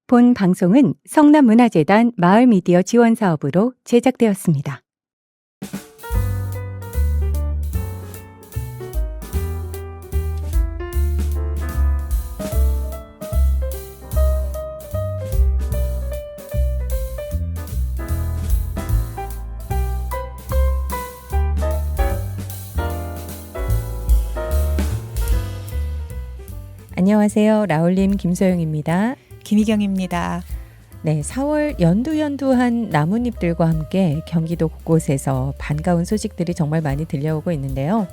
본 방송은 성남문화재단 마을미디어 지원사업으로 제작되었습니다. 안녕하세요. 라울림 김소영입니다. 김희경입니다. 네, 4월 연두연두한 나뭇잎들과 함께 경기도 곳곳에서 반가운 소식들이 정말 많이 들려오고 있는데요.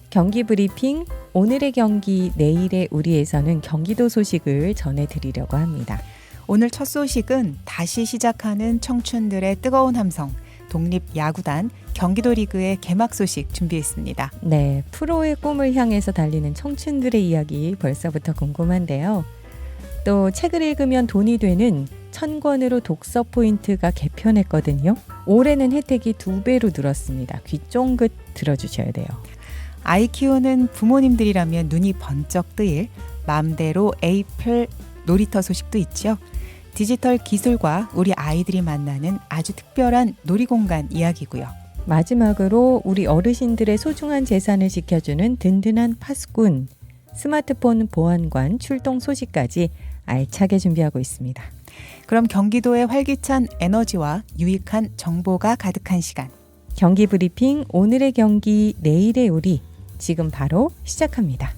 경기 브리핑, 오늘의 경기, 내일의 우리에서는 경기도 소식을 전해드리려고 합니다. 오늘 첫 소식은 다시 시작하는 청춘들의 뜨거운 함성, 독립야구단 경기도 리그의 개막 소식 준비했습니다. 네, 프로의 꿈을 향해서 달리는 청춘들의 이야기 벌써부터 궁금한데요. 또 책을 읽으면 돈이 되는 1000권으로 독서 포인트가 개편했거든요. 올해는 혜택이 2배로 늘었습니다. 귀 쫑긋 들어주셔야 돼요. 아이 키우는 부모님들이라면 눈이 번쩍 뜨일 맘대로 에이플 놀이터 소식도 있죠. 디지털 기술과 우리 아이들이 만나는 아주 특별한 놀이공간 이야기고요. 마지막으로 우리 어르신들의 소중한 재산을 지켜주는 든든한 파수꾼, 스마트폰 보안관 출동 소식까지 알차게 준비하고 있습니다. 그럼 경기도의 활기찬 에너지와 유익한 정보가 가득한 시간. 경기 브리핑, 오늘의 경기, 내일의 우리, 지금 바로 시작합니다.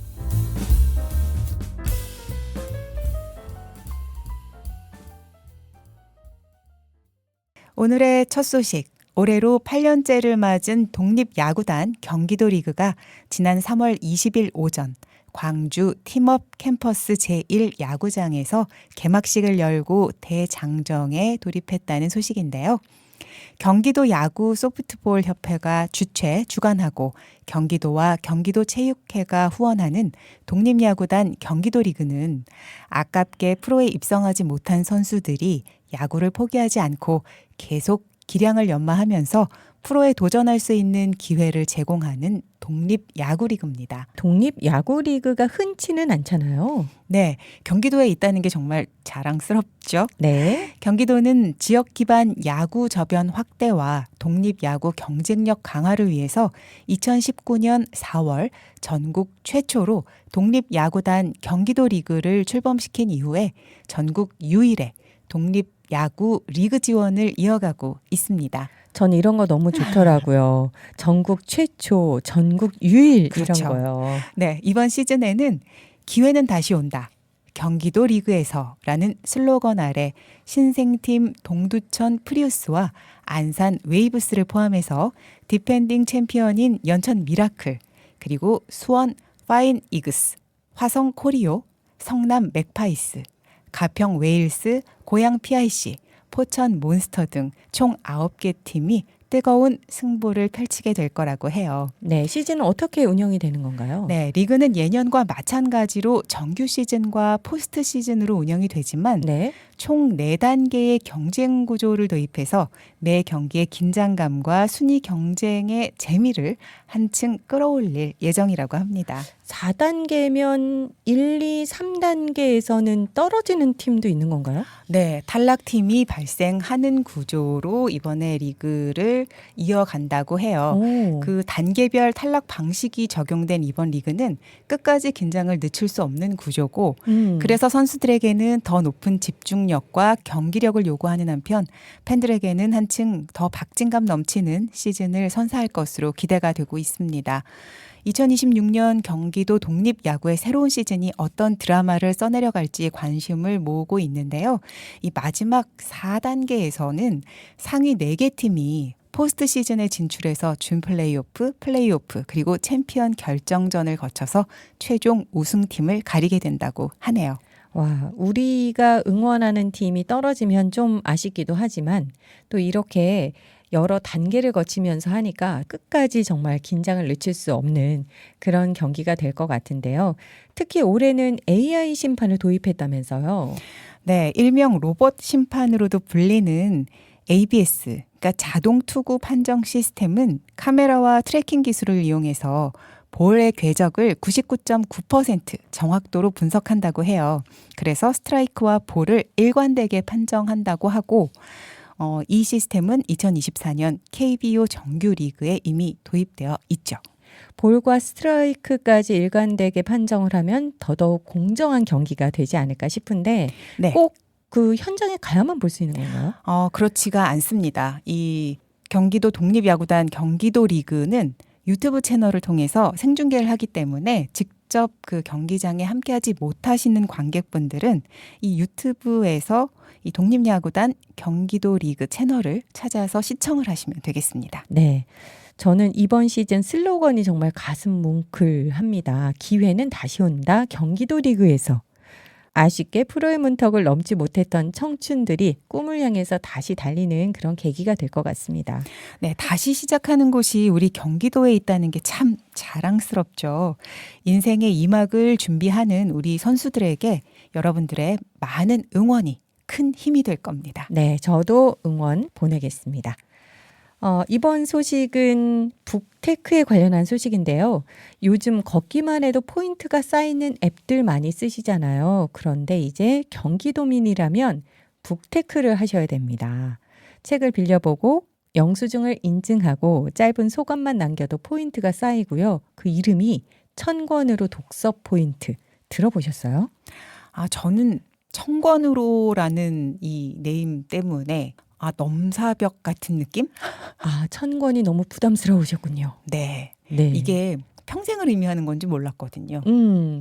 오늘의 첫 소식, 올해로 8년째를 맞은 독립야구단 경기도 리그가 지난 3월 20일 오전 광주 팀업 캠퍼스 제1야구장에서 개막식을 열고 대장정에 돌입했다는 소식인데요. 경기도 야구 소프트볼 협회가 주관하고 경기도와 경기도체육회가 후원하는 독립야구단 경기도 리그는 아깝게 프로에 입성하지 못한 선수들이 야구를 포기하지 않고 계속 기량을 연마하면서 프로에 도전할 수 있는 기회를 제공하는 독립야구리그입니다. 독립야구리그가 흔치는 않잖아요. 네, 경기도에 있다는 게 정말 자랑스럽죠. 네. 경기도는 지역 기반 야구 저변 확대와 독립야구 경쟁력 강화를 위해서 2019년 4월 전국 최초로 독립야구단 경기도 리그를 출범시킨 이후에 전국 유일의 독립야구 리그 지원을 이어가고 있습니다. 전 이런 거 너무 좋더라고요. 전국 최초, 전국 유일 그렇죠. 이런 거요. 네, 이번 시즌에는 기회는 다시 온다. 경기도 리그에서 라는 슬로건 아래 신생팀 동두천 프리우스와 안산 웨이브스를 포함해서 디펜딩 챔피언인 연천 미라클, 그리고 수원 파인 이그스, 화성 코리오, 성남 맥파이스, 가평 웨일스, 고양 PIC, 포천 몬스터 등 총 9개 팀이 뜨거운 승부를 펼치게 될 거라고 해요. 네, 시즌은 어떻게 운영이 되는 건가요? 네, 리그는 예년과 마찬가지로 정규 시즌과 포스트 시즌으로 운영이 되지만 네. 총 4단계의 경쟁 구조를 도입해서 매 경기의 긴장감과 순위 경쟁의 재미를 한층 끌어올릴 예정이라고 합니다. 4단계면 1, 2, 3단계에서는 떨어지는 팀도 있는 건가요? 네, 탈락팀이 발생하는 구조로 이번에 리그를 이어간다고 해요. 오. 그 단계별 탈락 방식이 적용된 이번 리그는 끝까지 긴장을 늦출 수 없는 구조고 그래서 선수들에게는 더 높은 집중력과 경기력을 요구하는 한편 팬들에게는 한층 더 박진감 넘치는 시즌을 선사할 것으로 기대가 되고 있습니다. 2026년 경기도 독립야구의 새로운 시즌이 어떤 드라마를 써내려갈지 관심을 모으고 있는데요. 이 마지막 4단계에서는 상위 4개 팀이 포스트 시즌에 진출해서 준 플레이오프, 그리고 챔피언 결정전을 거쳐서 최종 우승팀을 가리게 된다고 하네요. 와, 우리가 응원하는 팀이 떨어지면 좀 아쉽기도 하지만 또 이렇게 여러 단계를 거치면서 하니까 끝까지 정말 긴장을 늦출 수 없는 그런 경기가 될 것 같은데요. 특히 올해는 AI 심판을 도입했다면서요. 네, 일명 로봇 심판으로도 불리는 ABS, 그러니까 자동 투구 판정 시스템은 카메라와 트래킹 기술을 이용해서 볼의 궤적을 99.9% 정확도로 분석한다고 해요. 그래서 스트라이크와 볼을 일관되게 판정한다고 하고 이 시스템은 2024년 KBO 정규 리그에 이미 도입되어 있죠. 볼과 스트라이크까지 일관되게 판정을 하면 더더욱 공정한 경기가 되지 않을까 싶은데 네. 꼭 그 현장에 가야만 볼 수 있는 건가요? 그렇지가 않습니다. 이 경기도 독립야구단 경기도 리그는 유튜브 채널을 통해서 생중계를 하기 때문에 직접 그 경기장에 함께하지 못하시는 관객분들은 이 유튜브에서 이 독립야구단 경기도 리그 채널을 찾아서 시청을 하시면 되겠습니다. 네. 저는 이번 시즌 슬로건이 정말 가슴 뭉클합니다. 기회는 다시 온다. 경기도 리그에서. 아쉽게 프로의 문턱을 넘지 못했던 청춘들이 꿈을 향해서 다시 달리는 그런 계기가 될 것 같습니다. 네, 다시 시작하는 곳이 우리 경기도에 있다는 게 참 자랑스럽죠. 인생의 2막을 준비하는 우리 선수들에게 여러분들의 많은 응원이 큰 힘이 될 겁니다. 네, 저도 응원 보내겠습니다. 이번 소식은 북테크에 관련한 소식인데요. 요즘 걷기만 해도 포인트가 쌓이는 앱들 많이 쓰시잖아요. 그런데 이제 경기도민이라면 북테크를 하셔야 됩니다. 책을 빌려보고 영수증을 인증하고 짧은 소감만 남겨도 포인트가 쌓이고요. 그 이름이 천권으로 독서 포인트. 들어보셨어요? 저는 청권으로라는 이 네임 때문에 넘사벽 같은 느낌? 천권이 너무 부담스러우셨군요. 네. 네. 이게 평생을 의미하는 건지 몰랐거든요.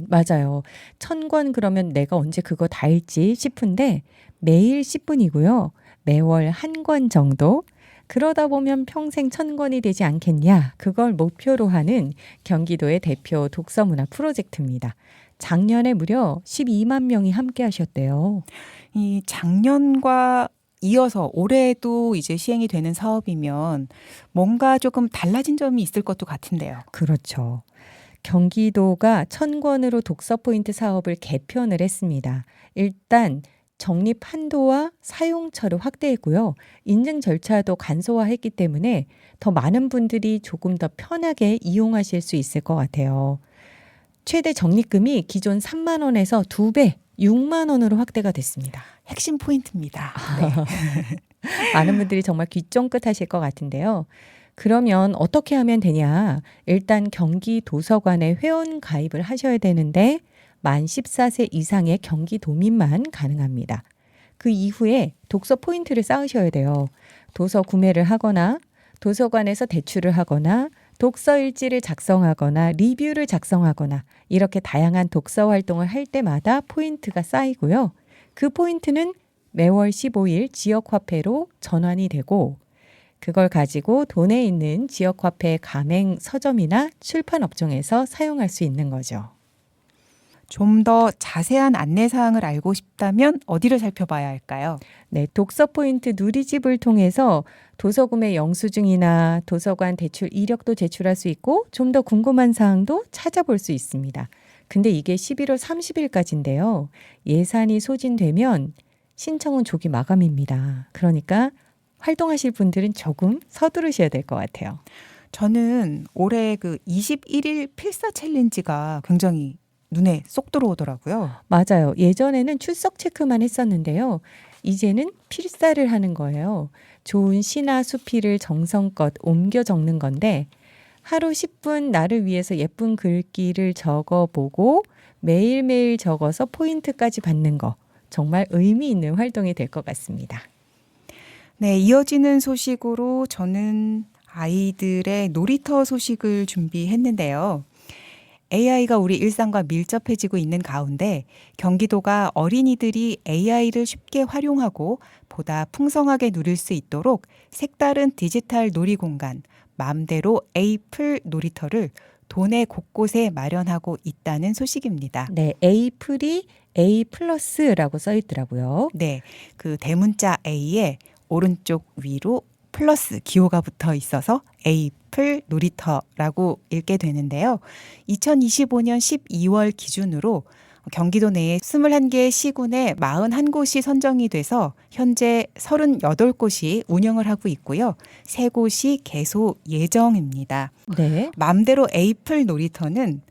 맞아요. 천권 그러면 내가 언제 그거 다 읽지 싶은데 매일 10분이고요. 매월 한 권 정도. 그러다 보면 평생 천권이 되지 않겠냐. 그걸 목표로 하는 경기도의 대표 독서문화 프로젝트입니다. 작년에 무려 12만 명이 함께 하셨대요. 이 작년과 이어서 올해도 이제 시행이 되는 사업이면 뭔가 조금 달라진 점이 있을 것도 같은데요. 그렇죠. 경기도가 천권으로 독서 포인트 사업을 개편을 했습니다. 일단 적립 한도와 사용처를 확대했고요. 인증 절차도 간소화했기 때문에 더 많은 분들이 조금 더 편하게 이용하실 수 있을 것 같아요. 최대 적립금이 기존 3만 원에서 2배, 6만 원으로 확대가 됐습니다. 핵심 포인트입니다. 네. 많은 분들이 정말 귀쫑긋 하실 것 같은데요. 그러면 어떻게 하면 되냐? 일단 경기 도서관에 회원 가입을 하셔야 되는데 만 14세 이상의 경기도민만 가능합니다. 그 이후에 독서 포인트를 쌓으셔야 돼요. 도서 구매를 하거나 도서관에서 대출을 하거나 독서 일지를 작성하거나 리뷰를 작성하거나 이렇게 다양한 독서 활동을 할 때마다 포인트가 쌓이고요. 그 포인트는 매월 15일 지역화폐로 전환이 되고 그걸 가지고 도내에 있는 지역화폐 가맹 서점이나 출판 업종에서 사용할 수 있는 거죠. 좀 더 자세한 안내사항을 알고 싶다면 어디를 살펴봐야 할까요? 네, 독서 포인트 누리집을 통해서 도서 구매 영수증이나 도서관 대출 이력도 제출할 수 있고 좀 더 궁금한 사항도 찾아볼 수 있습니다. 근데 이게 11월 30일까지인데요. 예산이 소진되면 신청은 조기 마감입니다. 그러니까 활동하실 분들은 조금 서두르셔야 될 것 같아요. 저는 올해 그 21일 필사 챌린지가 굉장히 눈에 쏙 들어오더라고요. 맞아요. 예전에는 출석 체크만 했었는데요. 이제는 필사를 하는 거예요. 좋은 시나 수필을 정성껏 옮겨 적는 건데 하루 10분 나를 위해서 예쁜 글귀를 적어보고 매일매일 적어서 포인트까지 받는 거. 정말 의미 있는 활동이 될 것 같습니다. 네, 이어지는 소식으로 저는 아이들의 놀이터 소식을 준비했는데요. AI가 우리 일상과 밀접해지고 있는 가운데 경기도가 어린이들이 AI를 쉽게 활용하고 보다 풍성하게 누릴 수 있도록 색다른 디지털 놀이 공간, 맘대로 에이플 놀이터를 도내 곳곳에 마련하고 있다는 소식입니다. 네, 에이플이 A 플러스라고 써 있더라고요. 네, 그 대문자 A에 오른쪽 위로 플러스 기호가 붙어 있어서 에이플 놀이터라고 읽게 되는데요. 2025년 12월 기준으로 경기도 내에 21개 시군에 41곳이 선정이 돼서 현재 38곳이 운영을 하고 있고요. 3곳이 개소 예정입니다. 네. 맘대로 에이플 놀이터는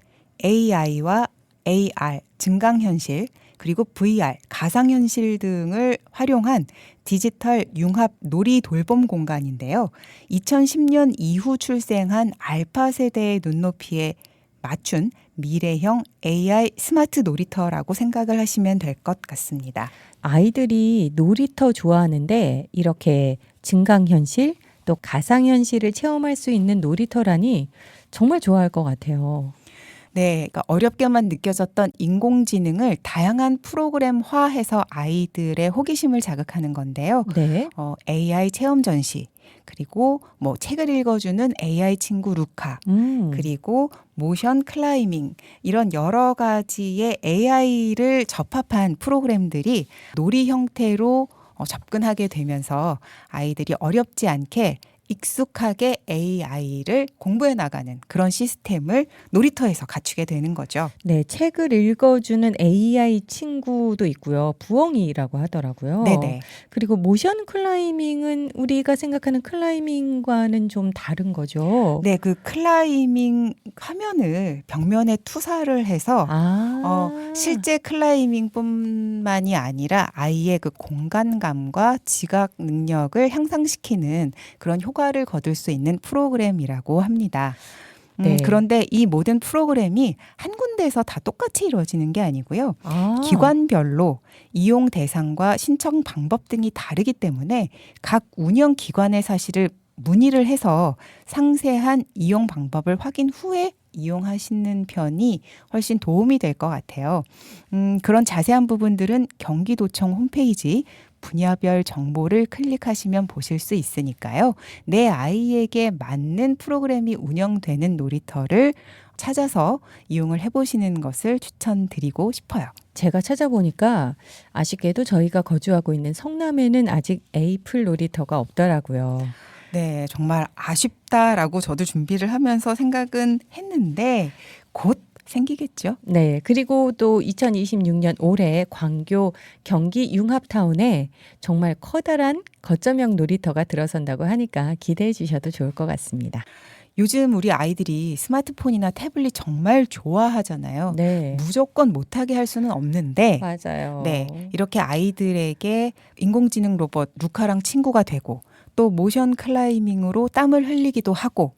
AI와 AR, 증강현실, 그리고 VR, 가상현실 등을 활용한 디지털 융합 놀이 돌봄 공간인데요. 2010년 이후 출생한 알파 세대의 눈높이에 맞춘 미래형 AI 스마트 놀이터라고 생각을 하시면 될 것 같습니다. 아이들이 놀이터 좋아하는데 이렇게 증강현실 또 가상현실을 체험할 수 있는 놀이터라니 정말 좋아할 것 같아요. 네, 그러니까 어렵게만 느껴졌던 인공지능을 다양한 프로그램화해서 아이들의 호기심을 자극하는 건데요. 네. AI 체험 전시, 그리고 뭐 책을 읽어주는 AI 친구 루카, 그리고 모션 클라이밍 이런 여러 가지의 AI를 접합한 프로그램들이 놀이 형태로 접근하게 되면서 아이들이 어렵지 않게 익숙하게 AI를 공부해 나가는 그런 시스템을 놀이터에서 갖추게 되는 거죠. 네, 책을 읽어주는 AI 친구도 있고요. 부엉이라고 하더라고요. 네네. 그리고 모션 클라이밍은 우리가 생각하는 클라이밍과는 좀 다른 거죠. 네, 그 클라이밍 화면을 벽면에 투사를 해서 실제 클라이밍뿐만이 아니라 아이의 그 공간감과 지각 능력을 향상시키는 그런 효과를 거둘 수 있는 프로그램이라고 합니다. 네. 그런데 이 모든 프로그램이 한 군데에서 다 똑같이 이루어지는 게 아니고요. 아. 기관별로 이용 대상과 신청 방법 등이 다르기 때문에 각 운영 기관의 사실을 문의를 해서 상세한 이용 방법을 확인 후에 이용하시는 편이 훨씬 도움이 될 것 같아요. 그런 자세한 부분들은 경기도청 홈페이지 분야별 정보를 클릭하시면 보실 수 있으니까요. 내 아이에게 맞는 프로그램이 운영되는 놀이터를 찾아서 이용을 해보시는 것을 추천드리고 싶어요. 제가 찾아보니까 아쉽게도 저희가 거주하고 있는 성남에는 아직 에이플 놀이터가 없더라고요. 네, 정말 아쉽다라고 저도 준비를 하면서 생각은 했는데 곧 생기겠죠. 네. 그리고 또 2026년 올해 광교 경기 융합타운에 정말 커다란 거점형 놀이터가 들어선다고 하니까 기대해 주셔도 좋을 것 같습니다. 요즘 우리 아이들이 스마트폰이나 태블릿 정말 좋아하잖아요. 네. 무조건 못하게 할 수는 없는데 맞아요. 네, 이렇게 아이들에게 인공지능 로봇 루카랑 친구가 되고 또 모션 클라이밍으로 땀을 흘리기도 하고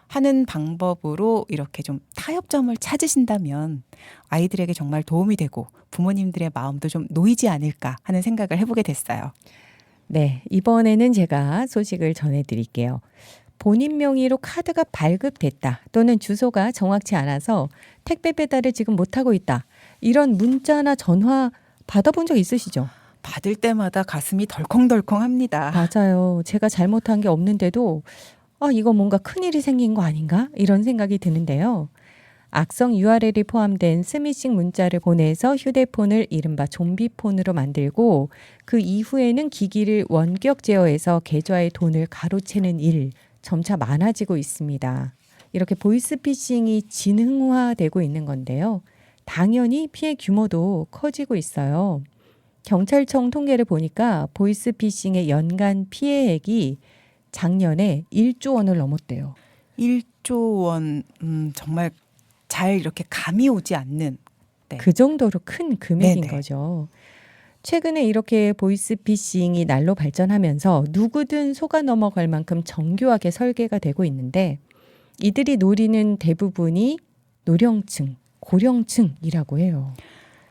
하는 방법으로 이렇게 좀 타협점을 찾으신다면 아이들에게 정말 도움이 되고 부모님들의 마음도 좀 놓이지 않을까 하는 생각을 해보게 됐어요. 네. 이번에는 제가 소식을 전해드릴게요. 본인 명의로 카드가 발급됐다 또는 주소가 정확치 않아서 택배 배달을 지금 못하고 있다. 이런 문자나 전화 받아본 적 있으시죠? 받을 때마다 가슴이 덜컹덜컹합니다. 맞아요. 제가 잘못한 게 없는데도 이거 뭔가 큰일이 생긴 거 아닌가? 이런 생각이 드는데요. 악성 URL이 포함된 스미싱 문자를 보내서 휴대폰을 이른바 좀비폰으로 만들고 그 이후에는 기기를 원격 제어해서 계좌의 돈을 가로채는 일 점차 많아지고 있습니다. 이렇게 보이스피싱이 지능화되고 있는 건데요. 당연히 피해 규모도 커지고 있어요. 경찰청 통계를 보니까 보이스피싱의 연간 피해액이 작년에 1조 원을 넘었대요. 1조 원, 정말 잘 이렇게 감이 오지 않는. 네. 그 정도로 큰 금액인 네네. 거죠. 최근에 이렇게 보이스피싱이 날로 발전하면서 누구든 속아 넘어갈 만큼 정교하게 설계가 되고 있는데 이들이 노리는 대부분이 노령층, 고령층이라고 해요.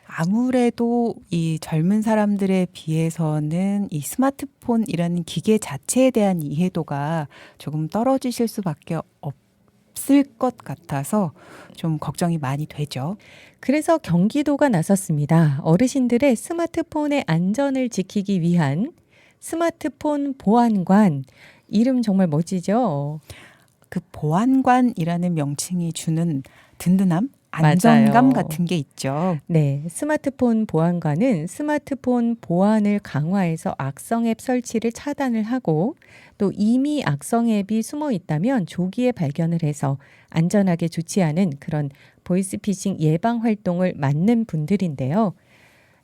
아무래도 이 젊은 사람들에 비해서는 이 스마트폰이라는 기계 자체에 대한 이해도가 조금 떨어지실 수밖에 없을 것 같아서 좀 걱정이 많이 되죠. 그래서 경기도가 나섰습니다. 어르신들의 스마트폰의 안전을 지키기 위한 스마트폰 보안관. 이름 정말 멋지죠? 그 보안관이라는 명칭이 주는 든든함, 안정감 맞아요. 같은 게 있죠. 네, 스마트폰 보안관은 스마트폰 보안을 강화해서 악성 앱 설치를 차단을 하고 또 이미 악성 앱이 숨어 있다면 조기에 발견을 해서 안전하게 조치하는 그런 보이스피싱 예방 활동을 맡는 분들인데요.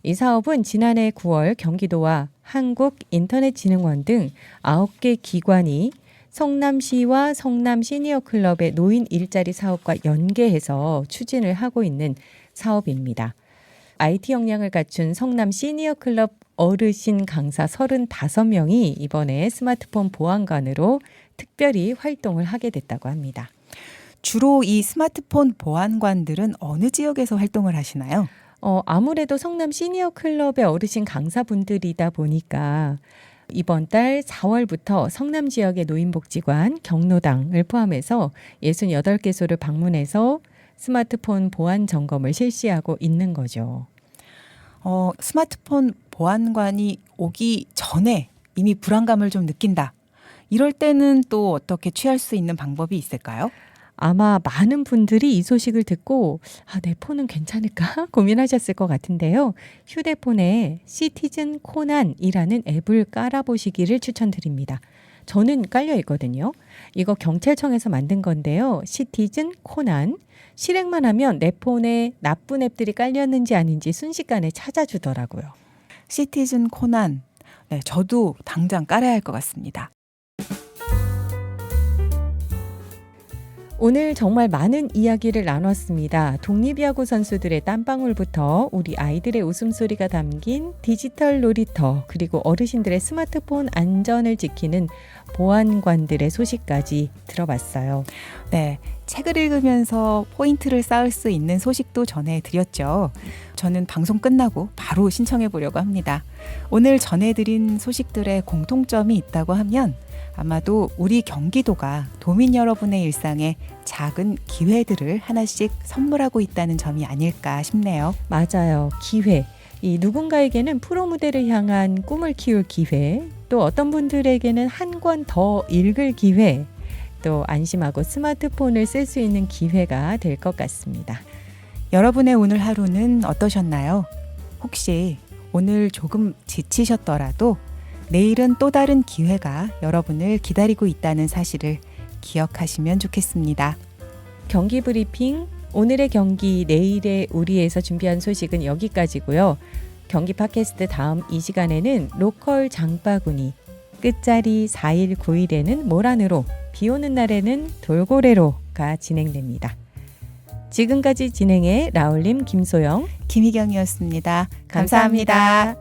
이 사업은 지난해 9월 경기도와 한국인터넷진흥원 등 9개 기관이 성남시와 성남 시니어클럽의 노인 일자리 사업과 연계해서 추진을 하고 있는 사업입니다. IT 역량을 갖춘 성남 시니어클럽 어르신 강사 35명이 이번에 스마트폰 보안관으로 특별히 활동을 하게 됐다고 합니다. 주로 이 스마트폰 보안관들은 어느 지역에서 활동을 하시나요? 아무래도 성남 시니어클럽의 어르신 강사분들이다 보니까 이번 달 4월부터 성남 지역의 노인복지관, 경로당을 포함해서 68개소를 방문해서 스마트폰 보안 점검을 실시하고 있는 거죠. 스마트폰 보안관이 오기 전에 이미 불안감을 좀 느낀다. 이럴 때는 또 어떻게 취할 수 있는 방법이 있을까요? 아마 많은 분들이 이 소식을 듣고 내 폰은 괜찮을까 고민하셨을 것 같은데요. 휴대폰에 시티즌 코난이라는 앱을 깔아보시기를 추천드립니다. 저는 깔려 있거든요. 이거 경찰청에서 만든 건데요. 시티즌 코난. 실행만 하면 내 폰에 나쁜 앱들이 깔렸는지 아닌지 순식간에 찾아주더라고요. 시티즌 코난. 네, 저도 당장 깔아야 할 것 같습니다. 오늘 정말 많은 이야기를 나눴습니다. 독립야구 선수들의 땀방울부터 우리 아이들의 웃음소리가 담긴 디지털 놀이터, 그리고 어르신들의 스마트폰 안전을 지키는 보안관들의 소식까지 들어봤어요. 네, 책을 읽으면서 포인트를 쌓을 수 있는 소식도 전해드렸죠. 저는 방송 끝나고 바로 신청해 보려고 합니다. 오늘 전해드린 소식들의 공통점이 있다고 하면 아마도 우리 경기도가 도민 여러분의 일상에 작은 기회들을 하나씩 선물하고 있다는 점이 아닐까 싶네요. 맞아요. 기회. 이 누군가에게는 프로 무대를 향한 꿈을 키울 기회, 또 어떤 분들에게는 한 권 더 읽을 기회, 또 안심하고 스마트폰을 쓸 수 있는 기회가 될 것 같습니다. 여러분의 오늘 하루는 어떠셨나요? 혹시 오늘 조금 지치셨더라도 내일은 또 다른 기회가 여러분을 기다리고 있다는 사실을 기억하시면 좋겠습니다. 경기 브리핑, 오늘의 경기, 내일의 우리에서 준비한 소식은 여기까지고요. 경기 팟캐스트 다음 이 시간에는 로컬 장바구니, 끝자리 4일 9일에는 모란으로, 비 오는 날에는 돌고래로가 진행됩니다. 지금까지 진행해 라울림 김소영, 김희경이었습니다. 감사합니다.